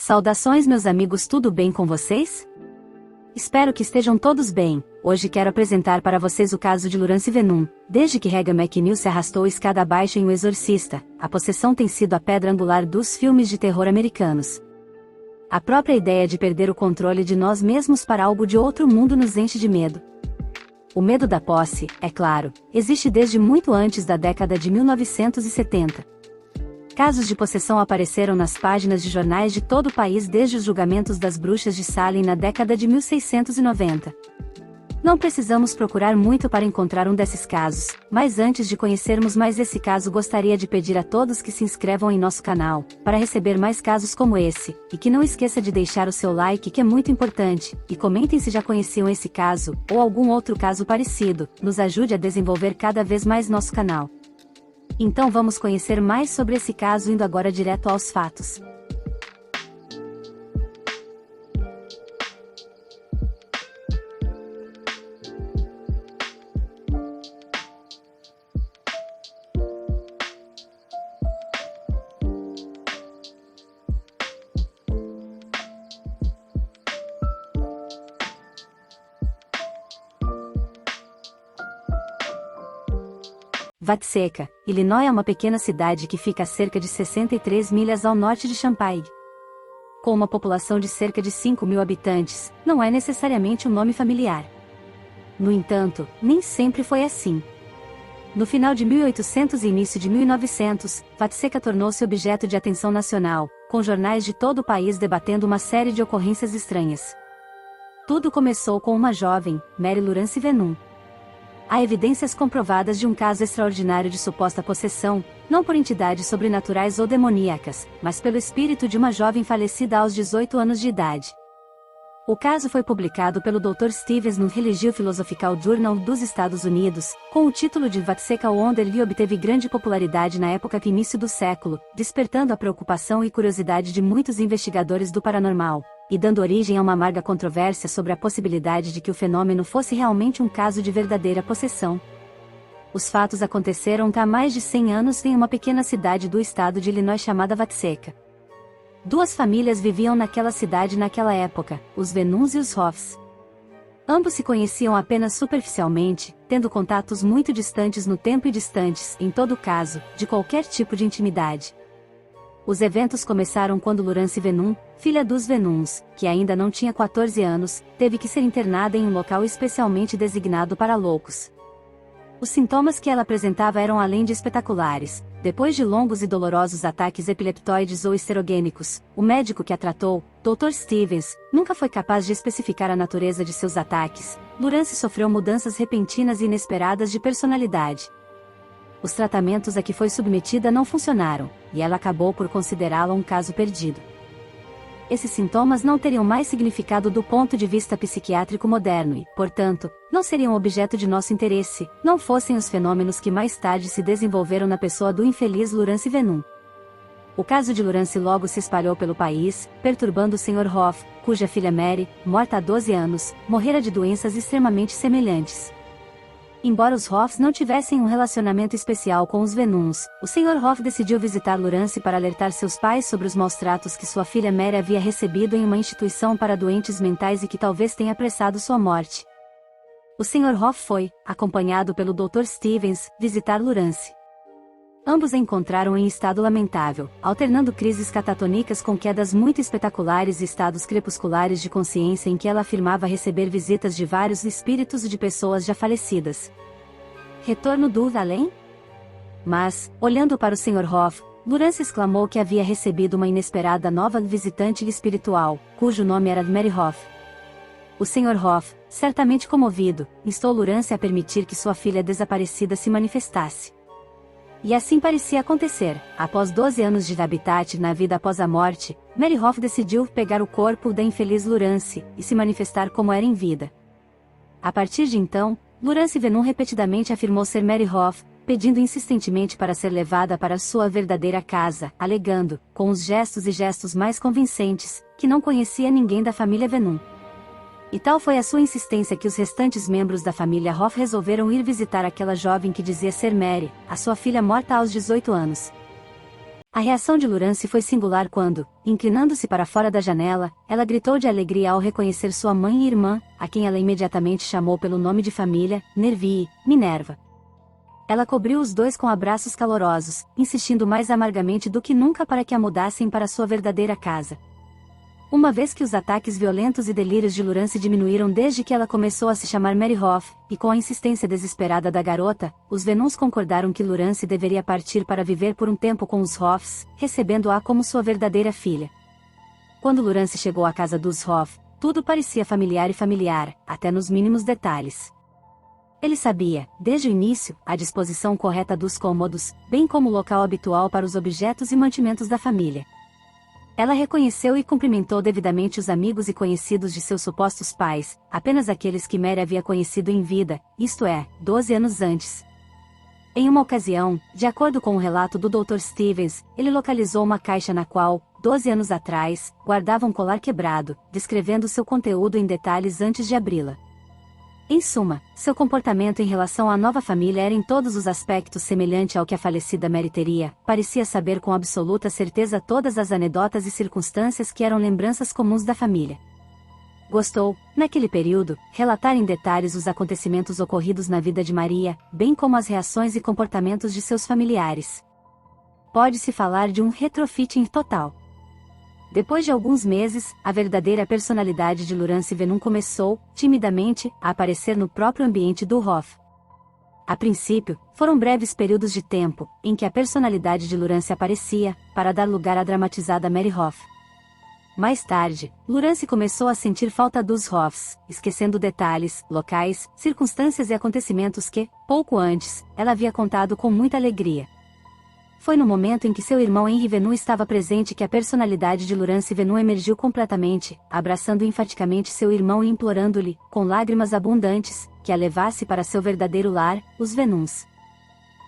Saudações, meus amigos, tudo bem com vocês? Espero que estejam todos bem. Hoje quero apresentar para vocês o caso de Laurence Venum. Desde que Regan McNeil se arrastou escada abaixo em O Exorcista, a possessão tem sido a pedra angular dos filmes de terror americanos. A própria ideia de perder o controle de nós mesmos para algo de outro mundo nos enche de medo. O medo da posse, é claro, existe desde muito antes da década de 1970. Casos de possessão apareceram nas páginas de jornais de todo o país desde os julgamentos das bruxas de Salem na década de 1690. Não precisamos procurar muito para encontrar um desses casos, mas antes de conhecermos mais esse caso, gostaria de pedir a todos que se inscrevam em nosso canal, para receber mais casos como esse, e que não esqueça de deixar o seu like, que é muito importante, e comentem se já conheciam esse caso, ou algum outro caso parecido. Nos ajude a desenvolver cada vez mais nosso canal. Então vamos conhecer mais sobre esse caso, indo agora direto aos fatos. Watseka, Illinois é uma pequena cidade que fica a cerca de 63 milhas ao norte de Champaign. Com uma população de cerca de 5.000 habitantes, não é necessariamente um nome familiar. No entanto, nem sempre foi assim. No final de 1800 e início de 1900, Watseka tornou-se objeto de atenção nacional, com jornais de todo o país debatendo uma série de ocorrências estranhas. Tudo começou com uma jovem, Mary Laurence Venum. Há evidências comprovadas de um caso extraordinário de suposta possessão, não por entidades sobrenaturais ou demoníacas, mas pelo espírito de uma jovem falecida aos 18 anos de idade. O caso foi publicado pelo Dr. Stevens no Religio Philosophical Journal dos Estados Unidos, com o título de Watseka Wonder, e obteve grande popularidade na época que início do século, despertando a preocupação e curiosidade de muitos investigadores do paranormal, e dando origem a uma amarga controvérsia sobre a possibilidade de que o fenômeno fosse realmente um caso de verdadeira possessão. Os fatos aconteceram há mais de 100 anos em uma pequena cidade do estado de Illinois chamada Watseka. Duas famílias viviam naquela cidade naquela época, os Venuns e os Hoffs. Ambos se conheciam apenas superficialmente, tendo contatos muito distantes no tempo e distantes, em todo caso, de qualquer tipo de intimidade. Os eventos começaram quando Laurence Venum, filha dos Venuns, que ainda não tinha 14 anos, teve que ser internada em um local especialmente designado para loucos. Os sintomas que ela apresentava eram além de espetaculares. Depois de longos e dolorosos ataques epileptoides ou esterogênicos, o médico que a tratou, Dr. Stevens, nunca foi capaz de especificar a natureza de seus ataques. Laurence sofreu mudanças repentinas e inesperadas de personalidade. Os tratamentos a que foi submetida não funcionaram, e ela acabou por considerá-la um caso perdido. Esses sintomas não teriam mais significado do ponto de vista psiquiátrico moderno e, portanto, não seriam objeto de nosso interesse, não fossem os fenômenos que mais tarde se desenvolveram na pessoa do infeliz Laurence Venum. O caso de Laurence logo se espalhou pelo país, perturbando o Sr. Hoff, cuja filha Mary, morta há 12 anos, morrera de doenças extremamente semelhantes. Embora os Hoffs não tivessem um relacionamento especial com os Venuns, o Sr. Hoff decidiu visitar Laurence para alertar seus pais sobre os maus tratos que sua filha Mary havia recebido em uma instituição para doentes mentais e que talvez tenha apressado sua morte. O Sr. Hoff foi, acompanhado pelo Dr. Stevens, visitar Laurence. Ambos a encontraram em estado lamentável, alternando crises catatônicas com quedas muito espetaculares e estados crepusculares de consciência em que ela afirmava receber visitas de vários espíritos de pessoas já falecidas. Retorno do além? Mas, olhando para o Sr. Hoff, Laurence exclamou que havia recebido uma inesperada nova visitante espiritual, cujo nome era Mary Hoff. O Sr. Hoff, certamente comovido, instou Laurence a permitir que sua filha desaparecida se manifestasse. E assim parecia acontecer. Após 12 anos de habitat na vida após a morte, Mary Hoff decidiu pegar o corpo da infeliz Laurence e se manifestar como era em vida. A partir de então, Laurence Venum repetidamente afirmou ser Mary Hoff, pedindo insistentemente para ser levada para sua verdadeira casa, alegando, com os gestos mais convincentes, que não conhecia ninguém da família Venum. E tal foi a sua insistência que os restantes membros da família Hoff resolveram ir visitar aquela jovem que dizia ser Mary, a sua filha morta aos 18 anos. A reação de Lurance foi singular quando, inclinando-se para fora da janela, ela gritou de alegria ao reconhecer sua mãe e irmã, a quem ela imediatamente chamou pelo nome de família, Nervii, Minerva. Ela cobriu os dois com abraços calorosos, insistindo mais amargamente do que nunca para que a mudassem para sua verdadeira casa. Uma vez que os ataques violentos e delírios de Lurance diminuíram desde que ela começou a se chamar Mary Hoff, e com a insistência desesperada da garota, os Venuns concordaram que Lurance deveria partir para viver por um tempo com os Hoffs, recebendo-a como sua verdadeira filha. Quando Lurance chegou à casa dos Hoff, tudo parecia familiar, até nos mínimos detalhes. Ele sabia, desde o início, a disposição correta dos cômodos, bem como o local habitual para os objetos e mantimentos da família. Ela reconheceu e cumprimentou devidamente os amigos e conhecidos de seus supostos pais, apenas aqueles que Mary havia conhecido em vida, isto é, 12 anos antes. Em uma ocasião, de acordo com o relato do Dr. Stevens, ele localizou uma caixa na qual, 12 anos atrás, guardava um colar quebrado, descrevendo seu conteúdo em detalhes antes de abri-la. Em suma, seu comportamento em relação à nova família era em todos os aspectos semelhante ao que a falecida Mary teria, parecia saber com absoluta certeza todas as anedotas e circunstâncias que eram lembranças comuns da família. Gostou, naquele período, relatar em detalhes os acontecimentos ocorridos na vida de Maria, bem como as reações e comportamentos de seus familiares. Pode-se falar de um retrofitting total. Depois de alguns meses, a verdadeira personalidade de Lurance Venum começou, timidamente, a aparecer no próprio ambiente do Hoff. A princípio, foram breves períodos de tempo, em que a personalidade de Lurance aparecia, para dar lugar à dramatizada Mary Hoff. Mais tarde, Lurance começou a sentir falta dos Hoffs, esquecendo detalhes, locais, circunstâncias e acontecimentos que, pouco antes, ela havia contado com muita alegria. Foi no momento em que seu irmão Henry Venum estava presente que a personalidade de Lurance Venum emergiu completamente, abraçando enfaticamente seu irmão e implorando-lhe, com lágrimas abundantes, que a levasse para seu verdadeiro lar, os Venuns.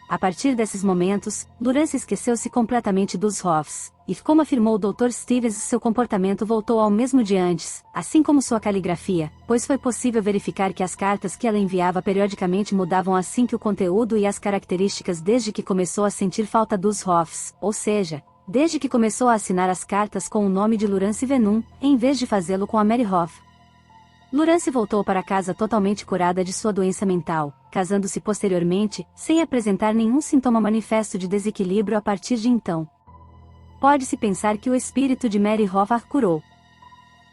A partir desses momentos, Lurance esqueceu-se completamente dos Hoffs, e como afirmou o Dr. Stevens, seu comportamento voltou ao mesmo de antes, assim como sua caligrafia, pois foi possível verificar que as cartas que ela enviava periodicamente mudavam assim que o conteúdo e as características desde que começou a sentir falta dos Hoffs, ou seja, desde que começou a assinar as cartas com o nome de Lurance Venum, em vez de fazê-lo com a Mary Hoff. Lurance voltou para casa totalmente curada de sua doença mental, casando-se posteriormente, sem apresentar nenhum sintoma manifesto de desequilíbrio a partir de então. Pode-se pensar que o espírito de Mary Hoff a curou.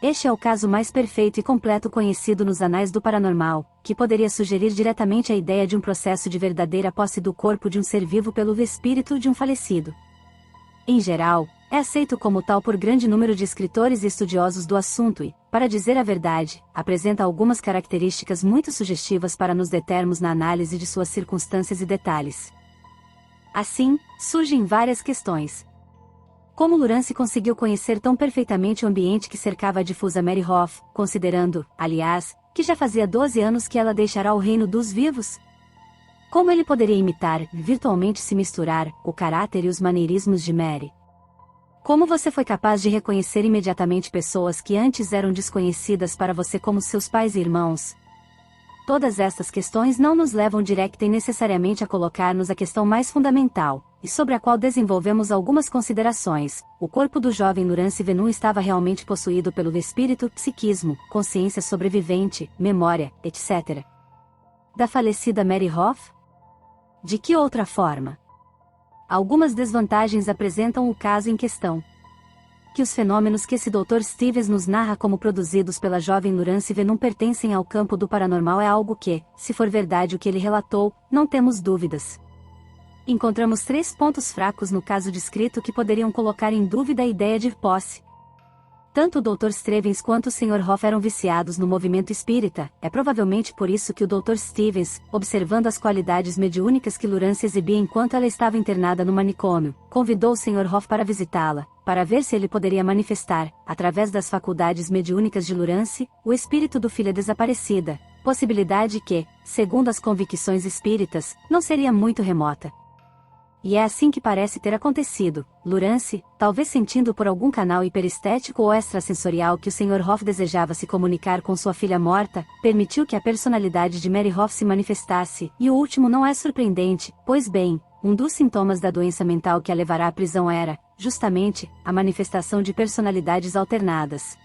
Este é o caso mais perfeito e completo conhecido nos anais do paranormal, que poderia sugerir diretamente a ideia de um processo de verdadeira posse do corpo de um ser vivo pelo espírito de um falecido. Em geral, é aceito como tal por grande número de escritores e estudiosos do assunto e, para dizer a verdade, apresenta algumas características muito sugestivas para nos determos na análise de suas circunstâncias e detalhes. Assim, surgem várias questões. Como Lurance conseguiu conhecer tão perfeitamente o ambiente que cercava a difusa Mary Hoff, considerando, aliás, que já fazia 12 anos que ela deixará o reino dos vivos? Como ele poderia imitar, virtualmente se misturar, o caráter e os maneirismos de Mary? Como você foi capaz de reconhecer imediatamente pessoas que antes eram desconhecidas para você como seus pais e irmãos? Todas estas questões não nos levam direta e necessariamente a colocar-nos a questão mais fundamental, e sobre a qual desenvolvemos algumas considerações. O corpo do jovem Lurance Venum estava realmente possuído pelo espírito, psiquismo, consciência sobrevivente, memória, etc. da falecida Mary Hoff? De que outra forma? Algumas desvantagens apresentam o caso em questão. Que os fenômenos que esse Dr. Stevens nos narra como produzidos pela jovem Lurance Venum pertencem ao campo do paranormal é algo que, se for verdade o que ele relatou, não temos dúvidas. Encontramos 3 pontos fracos no caso descrito que poderiam colocar em dúvida a ideia de posse. Tanto o Dr. Stevens quanto o Sr. Hoff eram viciados no movimento espírita, é provavelmente por isso que o Dr. Stevens, observando as qualidades mediúnicas que Lurance exibia enquanto ela estava internada no manicômio, convidou o Sr. Hoff para visitá-la, para ver se ele poderia manifestar, através das faculdades mediúnicas de Lurance, o espírito do filho desaparecida, possibilidade que, segundo as convicções espíritas, não seria muito remota. E é assim que parece ter acontecido. Lurance, talvez sentindo por algum canal hiperestético ou extrasensorial que o Sr. Hoff desejava se comunicar com sua filha morta, permitiu que a personalidade de Mary Hoff se manifestasse, e o último não é surpreendente, pois bem, um dos sintomas da doença mental que a levará à prisão era, justamente, a manifestação de personalidades alternadas.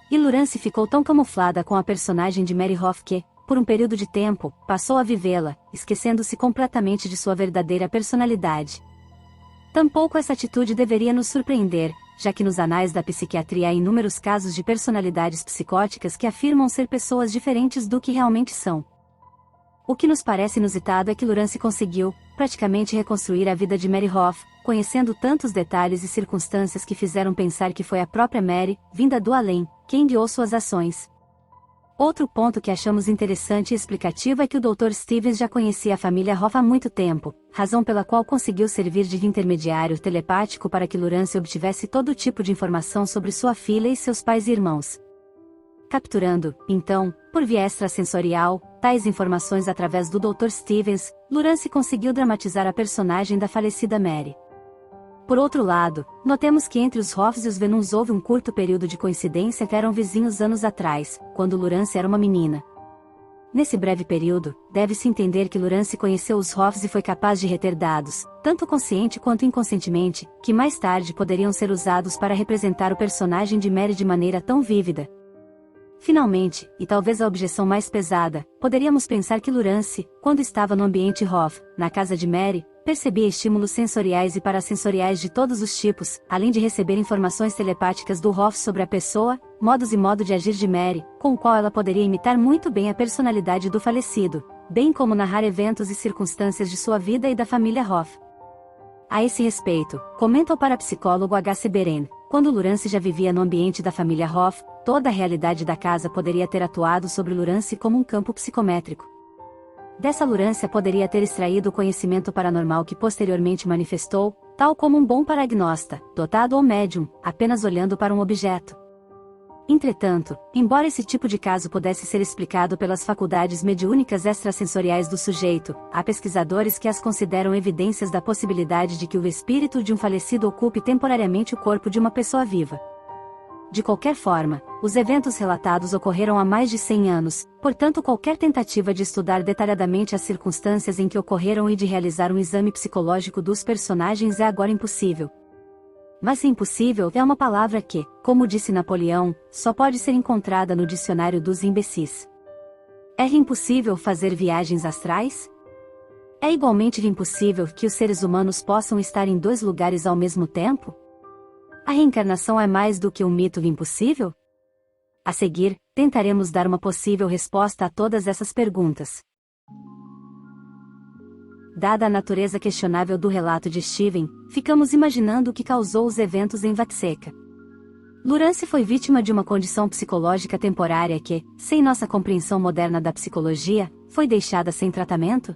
E Lurance ficou tão camuflada com a personagem de Mary Hoff que, por um período de tempo, passou a vivê-la, esquecendo-se completamente de sua verdadeira personalidade. Tampouco essa atitude deveria nos surpreender, já que nos anais da psiquiatria há inúmeros casos de personalidades psicóticas que afirmam ser pessoas diferentes do que realmente são. O que nos parece inusitado é que Lurance conseguiu, praticamente reconstruir a vida de Mary Hoff, conhecendo tantos detalhes e circunstâncias que fizeram pensar que foi a própria Mary, vinda do além, quem guiou suas ações. Outro ponto que achamos interessante e explicativo é que o Dr. Stevens já conhecia a família Hoff há muito tempo, razão pela qual conseguiu servir de intermediário telepático para que Lurance obtivesse todo tipo de informação sobre sua filha e seus pais e irmãos. Capturando, então, por via extrasensorial, tais informações através do Dr. Stevens, Lurance conseguiu dramatizar a personagem da falecida Mary. Por outro lado, notemos que entre os Hoffs e os Venuns houve um curto período de coincidência que eram vizinhos anos atrás, quando Lurance era uma menina. Nesse breve período, deve-se entender que Lurance conheceu os Hoffs e foi capaz de reter dados, tanto consciente quanto inconscientemente, que mais tarde poderiam ser usados para representar o personagem de Mary de maneira tão vívida. Finalmente, e talvez a objeção mais pesada, poderíamos pensar que Lurance, quando estava no ambiente Hoff, na casa de Mary, percebia estímulos sensoriais e parasensoriais de todos os tipos, além de receber informações telepáticas do Hoff sobre a pessoa, modos e modo de agir de Mary, com o qual ela poderia imitar muito bem a personalidade do falecido, bem como narrar eventos e circunstâncias de sua vida e da família Hoff. A esse respeito, comenta o parapsicólogo H.C. Beren, quando Lurance já vivia no ambiente da família Hoff, toda a realidade da casa poderia ter atuado sobre Lurance como um campo psicométrico. Dessa Lurance poderia ter extraído o conhecimento paranormal que posteriormente manifestou, tal como um bom paragnosta, dotado ou médium, apenas olhando para um objeto. Entretanto, embora esse tipo de caso pudesse ser explicado pelas faculdades mediúnicas extrasensoriais do sujeito, há pesquisadores que as consideram evidências da possibilidade de que o espírito de um falecido ocupe temporariamente o corpo de uma pessoa viva. De qualquer forma, os eventos relatados ocorreram há mais de 100 anos, portanto qualquer tentativa de estudar detalhadamente as circunstâncias em que ocorreram e de realizar um exame psicológico dos personagens é agora impossível. Mas impossível é uma palavra que, como disse Napoleão, só pode ser encontrada no dicionário dos imbecis. É impossível fazer viagens astrais? É igualmente impossível que os seres humanos possam estar em dois lugares ao mesmo tempo? A reencarnação é mais do que um mito impossível? A seguir, tentaremos dar uma possível resposta a todas essas perguntas. Dada a natureza questionável do relato de Steven, ficamos imaginando o que causou os eventos em Vatseca. Lurance foi vítima de uma condição psicológica temporária que, sem nossa compreensão moderna da psicologia, foi deixada sem tratamento?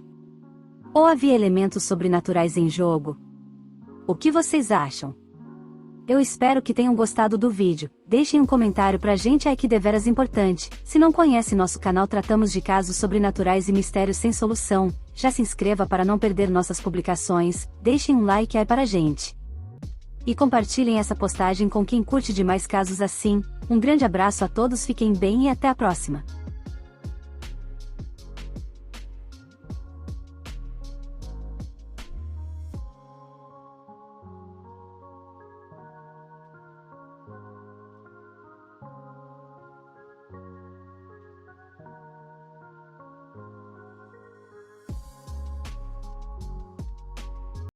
Ou havia elementos sobrenaturais em jogo? O que vocês acham? Eu espero que tenham gostado do vídeo. Deixem um comentário pra gente, é que deveras importante. Se não conhece nosso canal, tratamos de casos sobrenaturais e mistérios sem solução. Já se inscreva para não perder nossas publicações, deixem um like aí para a gente. E compartilhem essa postagem com quem curte de mais casos assim. Um grande abraço a todos, fiquem bem e até a próxima.